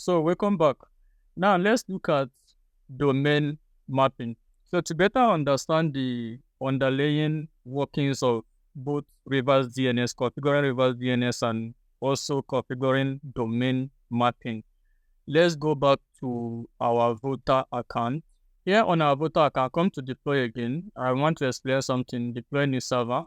So welcome back. Now let's look at domain mapping. So to better understand the underlying workings of both reverse DNS, configuring reverse DNS and also configuring domain mapping, let's go back to our voter account. Here on our voter account, come to deploy again. I want to explain something. Deploy new server.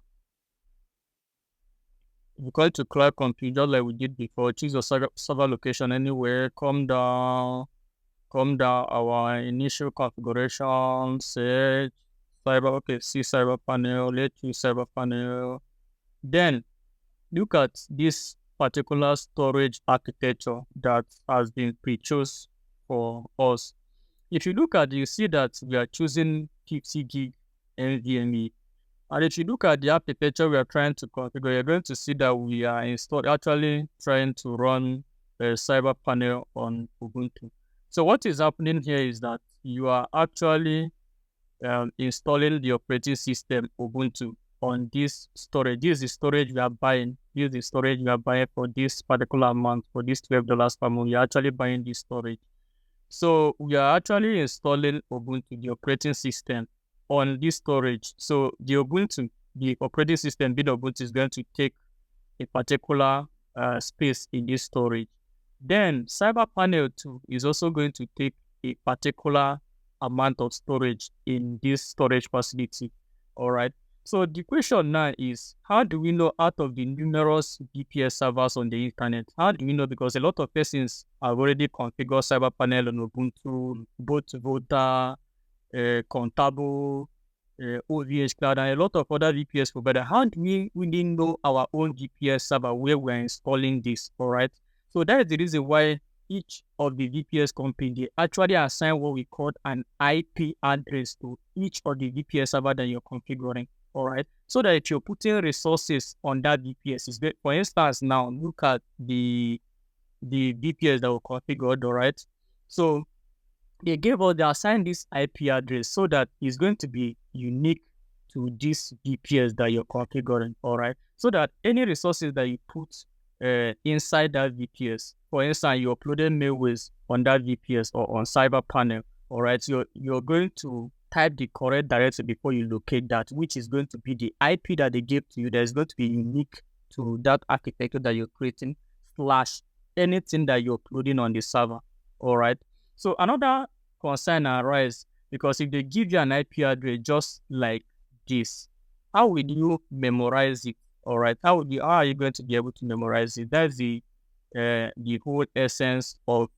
You call it to cloud compute just like we did before. Choose your server location anywhere. Come down our initial configuration, search see CyberPanel, let's choose CyberPanel. Then look at this particular storage architecture that has been pre-chosen for us. If you look at it, you see that we are choosing 50 gig NVMe. And if you look at the architecture we are trying to configure, you're going to see that we are actually trying to run a CyberPanel on Ubuntu. So what is happening here is that you are actually installing the operating system Ubuntu on this storage. This is the storage we are buying. This is the storage we are buying for this particular amount, for this $12 per month. You're actually buying this storage. So we are actually installing Ubuntu, the operating system, on this storage. So the Ubuntu, the operating system being Ubuntu, is going to take a particular space in this storage. Then CyberPanel 2 is also going to take a particular amount of storage in this storage facility. All right. So the question now is, how do we know out of the numerous VPS servers on the internet? How do we know? Because a lot of persons have already configured CyberPanel on Ubuntu, both Voter, Contabo, OVH Cloud, and a lot of other VPS providers. How do we really know our own VPS server where we're installing this? All right. So that is the reason why each of the VPS company, they actually assign what we call an IP address to each of the VPS server that you're configuring. All right. So that if you're putting resources on that VPS, is good. For instance, now look at the VPS that were configured. All right. So they assigned this IP address so that it's going to be unique to this VPS that you're configuring. All right. So that any resources that you put inside that VPS, for instance, you uploaded mailways on that VPS or on CyberPanel. All right. So you're going to type the correct directory before you locate that, which is going to be the IP that they gave to you. That is going to be unique to that architecture that you're creating / anything that you're uploading on the server. All right. So another concern arises because if they give you an IP address just like this, how will you memorize it? All right. How are you going to be able to memorize it? That's the whole essence of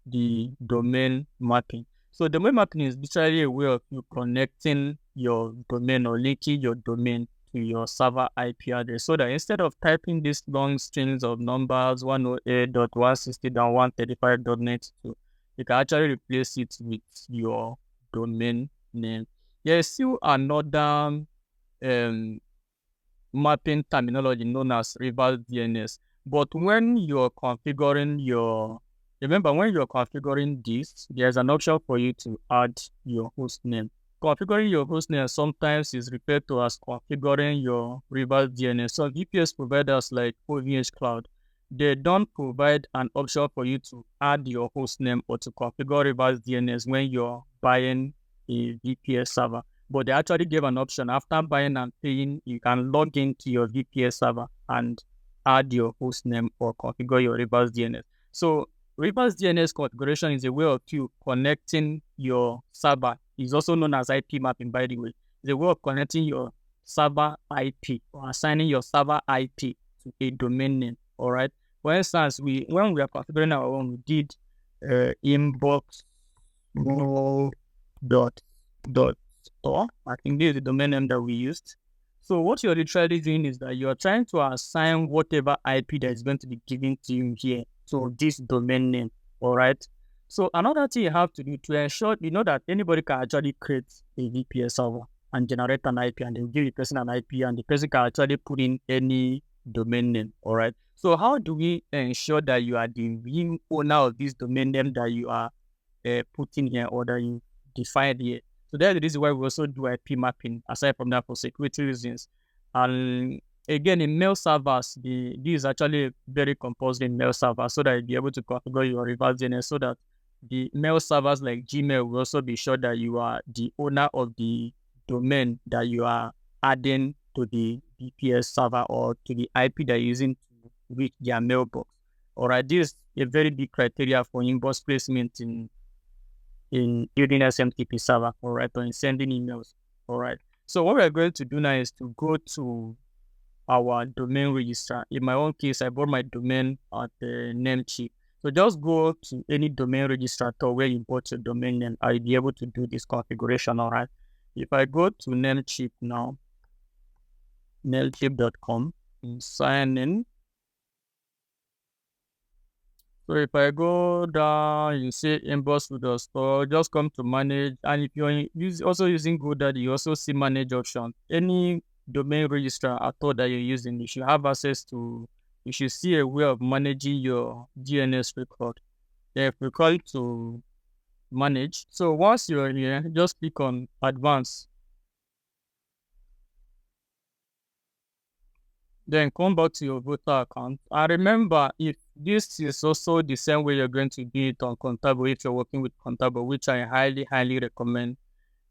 the domain mapping. So domain mapping is literally a way of you connecting your domain or linking your domain to your server IP address, so that instead of typing these long strings of numbers 108.160.135.net, you can actually replace it with your domain name. There is still another mapping terminology known as reverse DNS. But when you're configuring when you're configuring this, there's an option for you to add your host name. Configuring your host name sometimes is referred to as configuring your reverse DNS. So VPS providers like OVH Cloud, they don't provide an option for you to add your host name or to configure reverse DNS when you're buying a VPS server. But they actually give an option after buying and paying. You can log into your VPS server and add your host name or configure your reverse DNS. So reverse DNS configuration is a way of you connecting your server. It's also known as IP mapping, by the way. It's a way of connecting your server IP or assigning your server IP to a domain name. All right. For instance, when we are configuring our own, we did inbox .store. I think this is the domain name that we used. So what you're literally doing is that you're trying to assign whatever IP that is going to be given to you here to this domain name. All right. So another thing you have to do to ensure that anybody can actually create a VPS server and generate an IP, and they'll give the person an IP, and the person can actually put in any domain name. All right. So how do we ensure that you are the real owner of this domain name that you are putting here or that you define here? So that's the reason why we also do IP mapping, aside from that, for security reasons. And again, in mail servers, this is actually very compulsory in mail servers, so that you'll be able to configure your reverse DNS, so that the mail servers like Gmail will also be sure that you are the owner of the domain that you are adding to the VPS server or to the IP that you're using to reach their mailbox. All right, this is a very big criteria for inbox placement in building SMTP server, all right, or in sending emails. All right. So what we're going to do now is to go to our domain registrar. In my own case, I bought my domain at Namecheap. So just go to any domain registrar where you bought your domain name. I'll be able to do this configuration, all right? If I go to Namecheap now, namecheap.com, and sign in. So if I go down, you see inbox with the store, just come to manage. And if you're also using GoDaddy, you also see manage option. Any domain registrar at all that you're using, you should have access to, you should see a way of managing your DNS record. Then if we call it to manage. So once you're here, just click on advanced. Then come back to your voter account. And remember, if this is also the same way you're going to do it on Contabo, if you're working with Contabo, which I highly recommend,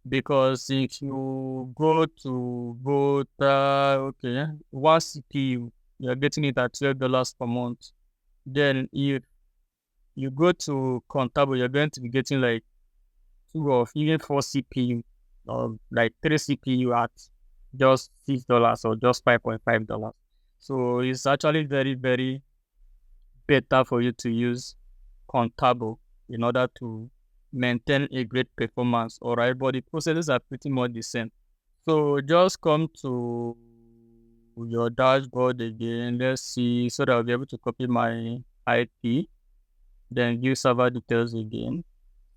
because if you go to voter, okay, one CPU, you're getting it at $12 per month. Then if you go to Contabo, you're going to be getting like 2 or even 4 CPU or like 3 CPU at just $6 or just $5.5. So it's actually very better for you to use Contabo in order to maintain a great performance. All right, but the processes are pretty much the same. So just come to your dashboard again. Let's see, so that I'll be able to copy my IP. Then view server details again.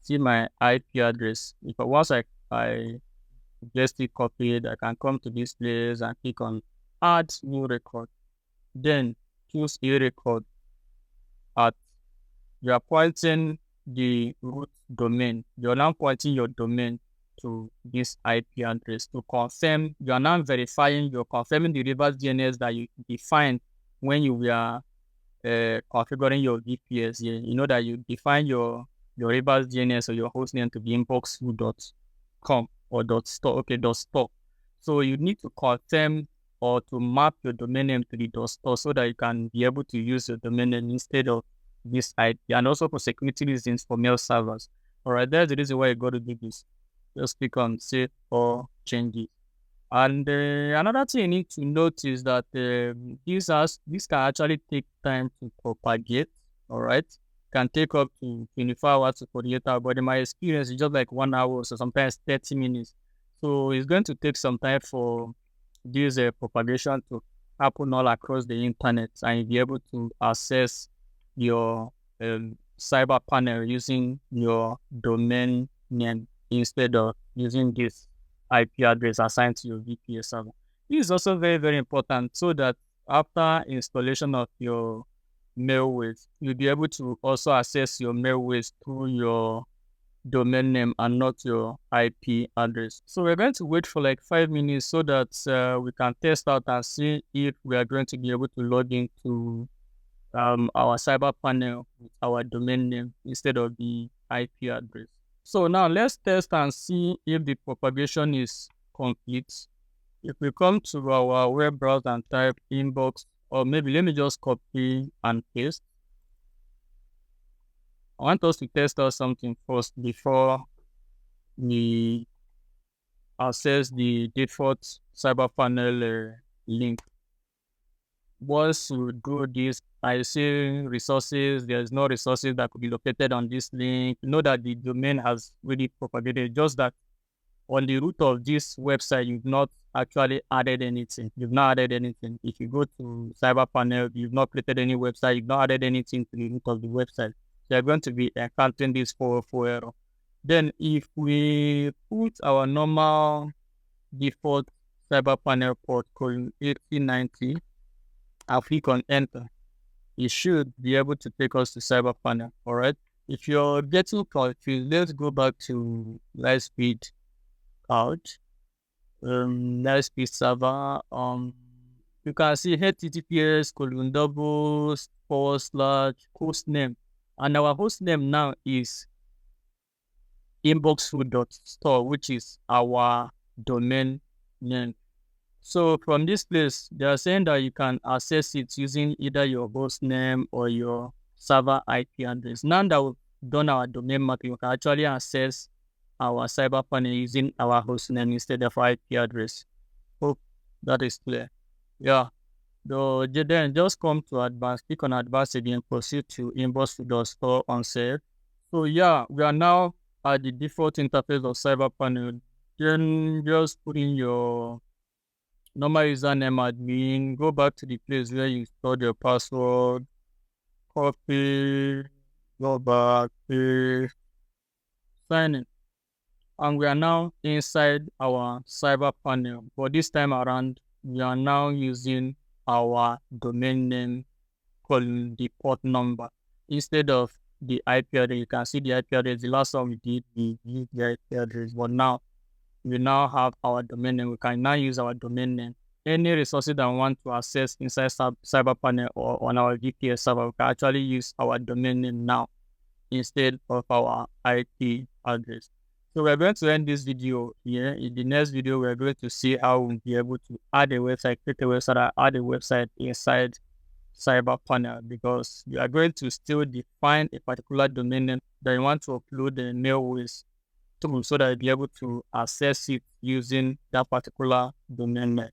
See my IP address. If once I just copy it, I can come to this place and click on add new record. Then choose a record at, you are pointing the root domain. You're now pointing your domain to this IP address to confirm. You are now verifying, you're confirming the reverse DNS that you defined when you were configuring your VPS. Yeah, you know that you define your reverse DNS or your hostname to be inbox.com or .store. Okay, .store. So you need to confirm or to map your domain name to the .store so that you can be able to use your domain name instead of this IP, and also for security reasons for mail servers. All right, that's the reason why you got to do this. Just click on save or change it. And another thing you need to note is that this can actually take time to propagate. All right, can take up to 24 hours to 48 hours, but in my experience, it's just like 1 hour, so sometimes 30 minutes. So it's going to take some time for this propagation to happen all across the internet, and you'll be able to access your CyberPanel using your domain name instead of using this IP address assigned to your VPS server. This is also very important, so that after installation of your mailways, you'll be able to also access your mailways through your domain name and not your IP address. So we're going to wait for like 5 minutes so that we can test out and see if we are going to be able to log into our CyberPanel with our domain name instead of the IP address. So now let's test and see if the propagation is complete. If we come to our web browser and type inbox, or maybe let me just copy and paste. I want us to test out something first before we access the default CyberPanel link. Once we do this, I see resources. There's no resources that could be located on this link. You know that the domain has really propagated, just that on the root of this website, you've not actually added anything. You've not added anything. If you go to CyberPanel, you've not created any website, you've not added anything to the root of the website. So you're going to be encountering this 404 error. Then if we put our normal default CyberPanel port code 1890 and click on enter, it should be able to take us to CyberPanel. All right. If you're getting confused, let's go back to Lightspeed out. Lightspeed server. you can see https://hostname, and our host name now is inboxfood.store, which is our domain name. So from this place, they are saying that you can access it using either your host name or your server IP address. Now that we've done our domain mapping, we can actually access our CyberPanel using our host name instead of our IP address. Hope that is clear. Yeah. So then just come to advanced, click on advanced again, proceed to inbox.store on save. So yeah, we are now at the default interface of CyberPanel. Then just put in your normal username admin, go back to the place where you stored your password, copy, go back, paste, sign in. And we are now inside our CyberPanel. But this time around, we are now using our domain name called the port number instead of the IP address. You can see the IP address. The last time we did, we used the IP address, but now we now have our domain name. We can now use our domain name. Any resources that we want to access inside CyberPanel or on our VPS server, we can actually use our domain name now instead of our IP address. So we're going to end this video here. In the next video, we're going to see how we'll be able to add a website, create a website, add a website inside CyberPanel, because you are going to still define a particular domain name that you want to upload the mail with through, so that you'll be able to access it using that particular domain name.